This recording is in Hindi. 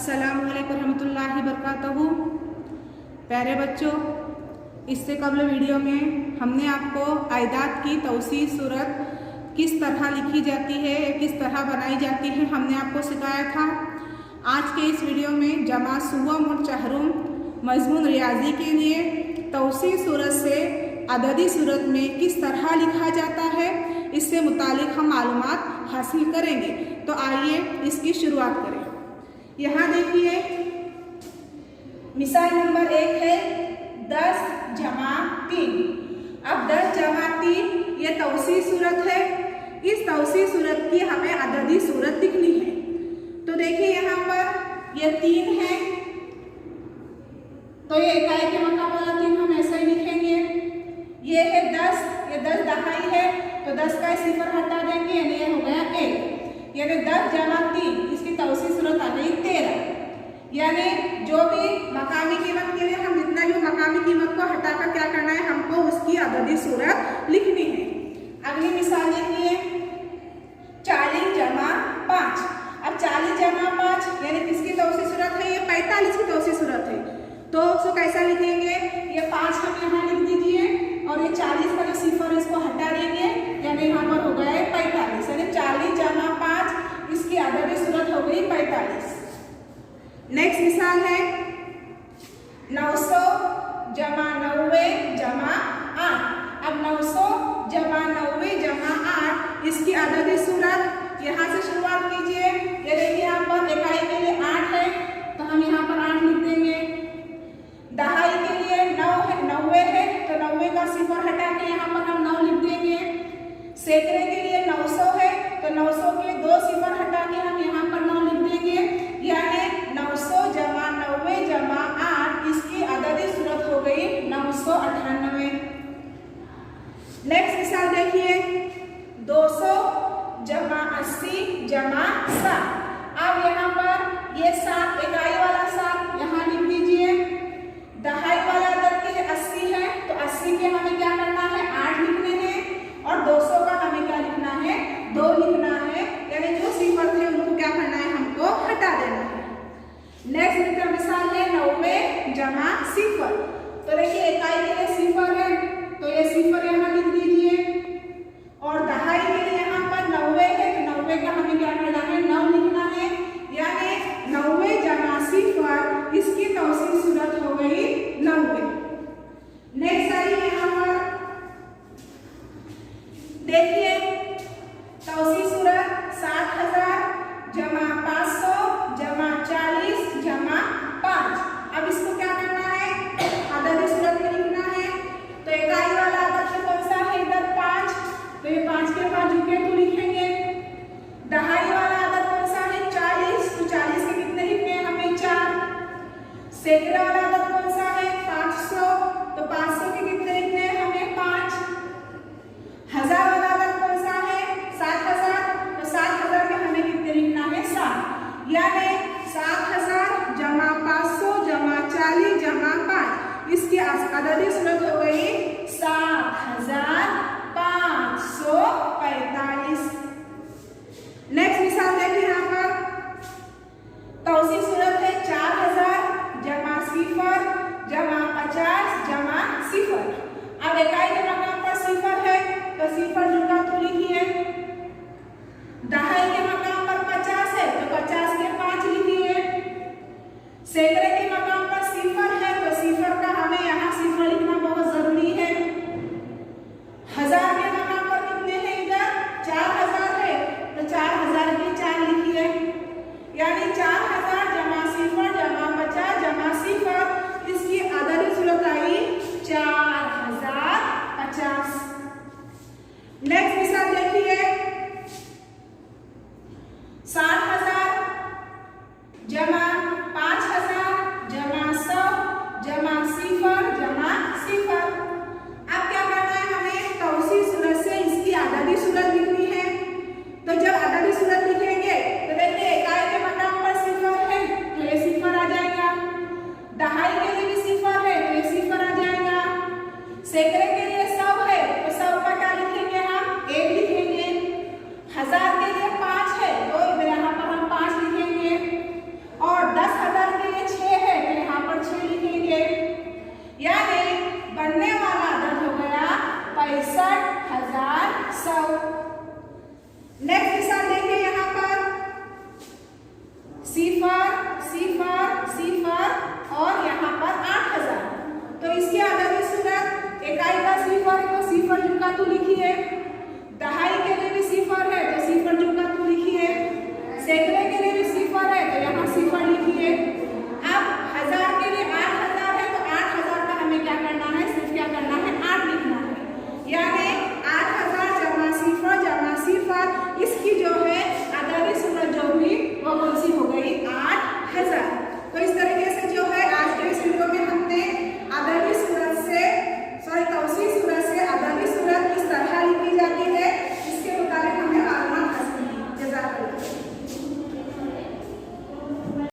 अस्सलामुअलैकुम रहमतुल्लाहि बरकातहू। प्यारे बच्चों, इससे कबल वीडियो में हमने आपको आयदात की तौसीफ सूरत किस तरह लिखी जाती है, किस तरह बनाई जाती है, हमने आपको सिखाया था। आज के इस वीडियो में जमा सुवम और चहरुम मजमून रियाजी के लिए तौसीफ सूरत से अददी सूरत में किस तरह लिखा जाता है, इससे मुतालिक हम मालूमात हासिल करेंगे। तो आइए इसकी शुरुआत करें। यहाँ देखिए मिसाल नंबर 1 है 10 जमा 3। अब 10 जमा 3 ये तौसीफ सूरत है। इस तौसीफ सूरत की हमें अददी सूरत लिखनी है। तो देखिए यहाँ पर ये 3 है, तो ये इकाई के मकाम वाला 3 हम ऐसे ही लिखेंगे। ये है 10, ये 10 दहाई है, तो 10 का सिफर हटा देंगे, यानी ये हो गया 1। यानी 10 जमा 3 इसकी तौसीफ सूरत आ गई 13। यानी जो भी मकामी कीमत के लिए हम जितना भी मकामी कीमत को हटाकर क्या करना है, हमको उसकी अददी सूरत लिखनी है। अगली मिसाल देखिए 40 जमा 5। अब 40 जमा 5 यानी किसकी तौसीफ सूरत है, ये 45 की तौसीफ सूरत है। तो उसको कैसा लिखेंगे, ये 5 हम यहाँ लिख दीजिए और ये 40 का जो सिफर है इसको हटा देंगे, यानी यहाँ पर हो गया है 45। यानी 40 जमा 5 इसकी अददी सूरत हो गई 45। नेक्स्ट मिसाल है 900 जमा 90 जमा 8। अब 900 जमा 90 जमा 8 इसकी अददी सूरत यहाँ से शुरुआत कीजिए। ये देखिए यहाँ पर इकाई के लिए 8 है, तो हम यहाँ पर 8 लिख देंगे। दहाई के लिए 90 है, तो 90 का सिफर हटा के यहाँ पर हम 9 लिख देंगे। सैकड़े के लिए 900 है, तो 900 के 2 सिफर हटा के हम यहाँ पर 9 लिख देंगे। यानी 900 जमा 90 जमा 8 इसकी अददी सूरत हो गई 998। नेक्स्ट मिसाल देखिए 200 जमा 80 जमा 7। अब यहाँ पर ये 7 इकाई वाला 7 यहाँ लिख दीजिए। दहाई वाला अदद के लिए 80 है, तो 80 के हमें क्या करना है, 8 लिखने हैं, और 200 का हमें क्या लिखना है, 2 लिखना है। यानी जो सिफर थे उनको क्या करना है, हमको हटा देना है। नेक्स्ट मिसाल है 90 जमा 0। तो देखिए इकाई के लिए सिफर है, तो ये सिफर यहाँ लिख दीजिए, और दहाई के लिए यहाँ पर 90 है, तो 90 का हमें क्या करना है, 9 लिखना है। यानी 90 जमा 0 इसकी तौसीफ सूरत हो गई 90। नेक्स्ट आइए यहाँ पर देखिए तौसीफ सूरत 70,000 जमा 500 जमा 40 जमा 5। अब इसको क्या करना है, अददी सूरत में लिखना है। तो इकाई वाला अदद कौन सा है, इधर 5, तो ये 5 के बाद झुके तो लिखेंगे। दहाई वाला अदद कौन सा है, 40, तो 40 के कितने लिखने हैं हमें, 4। सैकड़ा वाला अदद कौन सा है, 500, तो 500 के कितने लिखने हैं हमें, 5। हजार वाला अदद कौन सा है, 7000, तो 7000 के हमें कितने लिखना है, 7। यानी 7000 जमा 500 जमा 40 जमा 5 इसकी अददी सूरत हो गई 7545। नेक्स्ट मिसाल देखिए यहाँ पर तौसीफ सूरत है 4000 जमा 0 जमा 50 जमा 0। अब इकाई के मकाम पर 0 है, तो 0 जुड़ा तो लिखिए। दहाई के मकाम पर 50 है, तो 50 के 5 लिखिए। सैकड़े के मकाम पर 0 है, तो 0 का हमें यहाँ 0 लिखना बहुत जरूरी है। हजार के मकाम पर कितने हैं, इधर 4000 है, तो 4000 के 4 लिखिए। यानी 4000 जमा 0 जमा 50 जमा 0 इसकी अददी सूरत आई 4050। नेक्स्ट निशान देखिए यहाँ पर सिफर सिफर सिफर और यहाँ पर 8000। तो इसके आधार सूरत इकाई का सिफर है तो सिफर जुड़का तू लिखिए, दहाई के लिए भी सिफर है तो सिफर जुड़का तू लिखिए, सैकड़े के लिए भी सिफर है तो यहाँ सिफर लिखिए। अब 1000 के लिए 8000 है तो 8000 का हमें क्या करना है, सिर्फ क्या करना है 8 लिखना है, यानी 8000 जमा सिफर इसकी जो है आधारी सूरत जो हुई वो कौन सी हो गई 8000। तो इस तरीके से